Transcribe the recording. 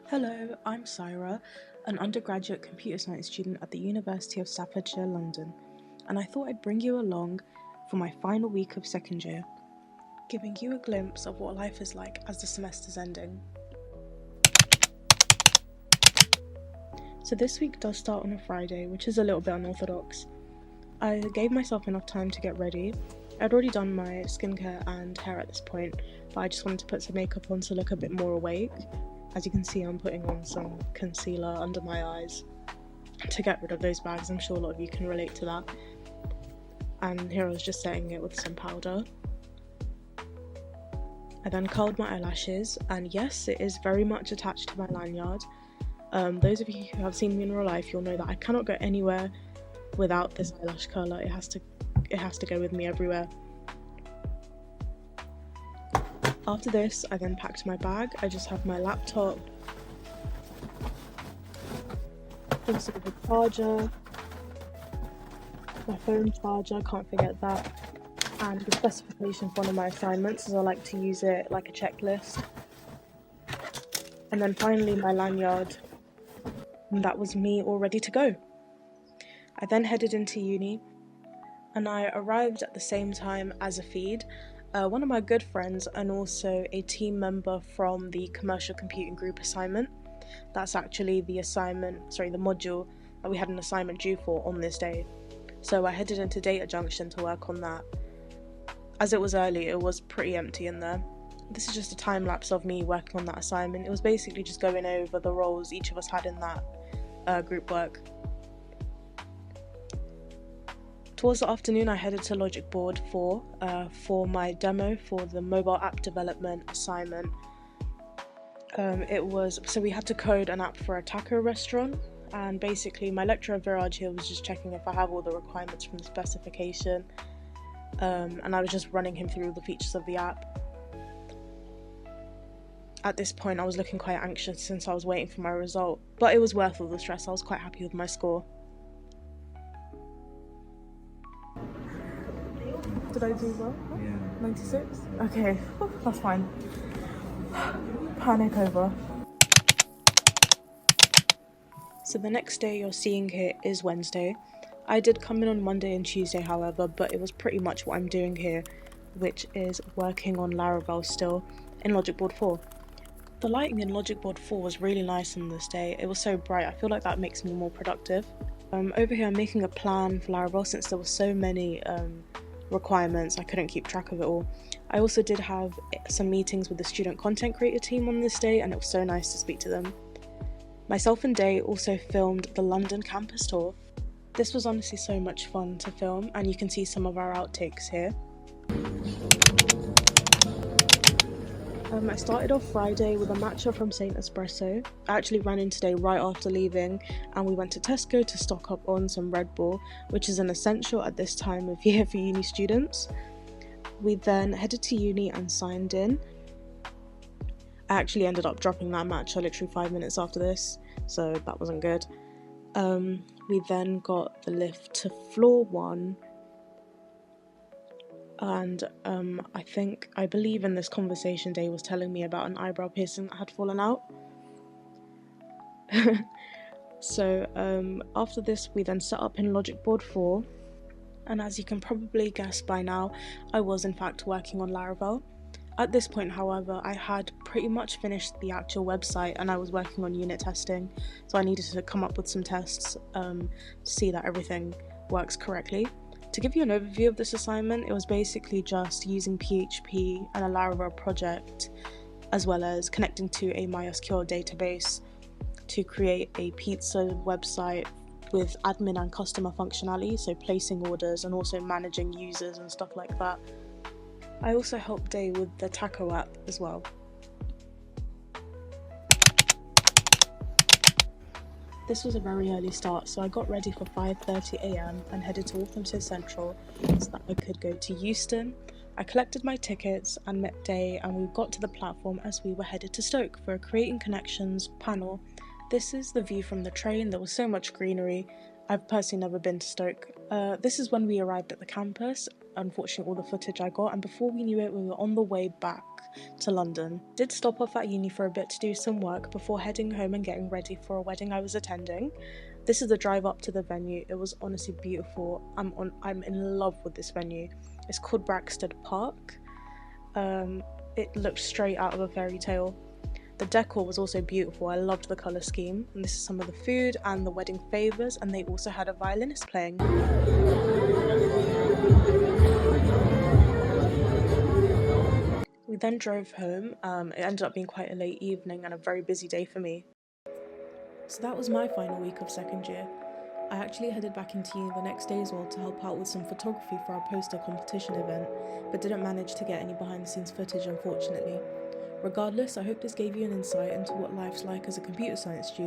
Hello, I'm Saira, an undergraduate computer science student at the University of Staffordshire London, and I thought I'd bring you along for my final week of second year, giving you a glimpse of what life is like as the semester's ending. So this week does start on a Friday, which is a little bit unorthodox. I gave myself enough time to get ready. I'd already done my skincare and hair at this point, but I just wanted to put some makeup on to look a bit more awake. As you can see, I'm putting on some concealer under my eyes to get rid of those bags. I'm sure a lot of you can relate to that. And here I was just setting it with some powder. I then curled my eyelashes, and yes, it is very much attached to my lanyard. Those of you who have seen me in real life, you'll know that I cannot go anywhere without this eyelash curler. It has to go with me everywhere. After this, I then packed my bag. I just have my laptop, also the charger, my phone charger, can't forget that, and the specification for one of my assignments, as I like to use it like a checklist. And then finally my lanyard, and that was me all ready to go. I then headed into uni, and I arrived at the same time as a feed. One of my good friends and also a team member from the commercial computing group assignment. That's actually the module that we had an assignment due for on this day. So I headed into Data Junction to work on that. As it was early, it was pretty empty in there. This is just a time lapse of me working on that assignment. It was basically just going over the roles each of us had in that group work. Towards the afternoon, I headed to Logic Board 4 for my demo for the mobile app development assignment. We had to code an app for a taco restaurant, and basically my lecturer Viraj here was just checking if I have all the requirements from the specification, and I was just running him through the features of the app. At this point, I was looking quite anxious since I was waiting for my result, but it was worth all the stress. I was quite happy with my score. Did I do well? Yeah. 96? Okay, that's fine. Panic over. So the next day you're seeing here is Wednesday. I did come in on Monday and Tuesday, however, but it was pretty much what I'm doing here, which is working on Laravel still in Logic Board 4. The lighting in Logic Board 4 was really nice on this day. It was so bright. I feel like that makes me more productive. Over here I'm making a plan for Laravel since there were so many requirements, I couldn't keep track of it all. I also did have some meetings with the student content creator team on this day, and it was so nice to speak to them. Myself and Day also filmed the London campus tour. This was honestly so much fun to film, and you can see some of our outtakes here. I started off Friday with a matcha from St. Espresso. I actually ran in today right after leaving, and we went to Tesco to stock up on some Red Bull, which is an essential at this time of year for uni students. We then headed to uni and signed in. I actually ended up dropping that matcha literally 5 minutes after this, so that wasn't good. We then got the lift to floor 1. And I believe in this conversation Day was telling me about an eyebrow piercing that had fallen out. So after this we then set up in Logic Board 4, and as you can probably guess by now, I was in fact working on Laravel. At this point, however, I had pretty much finished the actual website and I was working on unit testing, so I needed to come up with some tests to see that everything works correctly. To give you an overview of this assignment, it was basically just using PHP and a Laravel project, as well as connecting to a MySQL database to create a pizza website with admin and customer functionality, so placing orders and also managing users and stuff like that. I also helped Day with the taco app as well. This was a very early start, so I got ready for 5:30 AM and headed to Walthamstow Central so that I could go to Euston. I collected my tickets and met Day, and we got to the platform as we were headed to Stoke for a Creating Connections panel. This is the view from the train. There was so much greenery. I've personally never been to Stoke. This is when we arrived at the campus. unfortunately all the footage I got, and before we knew it we were on the way back to London. Did stop off at uni for a bit to do some work before heading home and getting ready for a wedding I was attending. This is the drive up to the venue. It was honestly beautiful. I'm in love with this venue. It's called Braxted Park. It looked straight out of a fairy tale. The decor was also beautiful. I loved the colour scheme. And this is some of the food and the wedding favours, and they also had a violinist playing. We then drove home. It ended up being quite a late evening and a very busy day for me. So that was my final week of second year. I actually headed back into uni the next day as well to help out with some photography for our poster competition event, but didn't manage to get any behind the scenes footage, unfortunately. Regardless, I hope this gave you an insight into what life's like as a computer science student.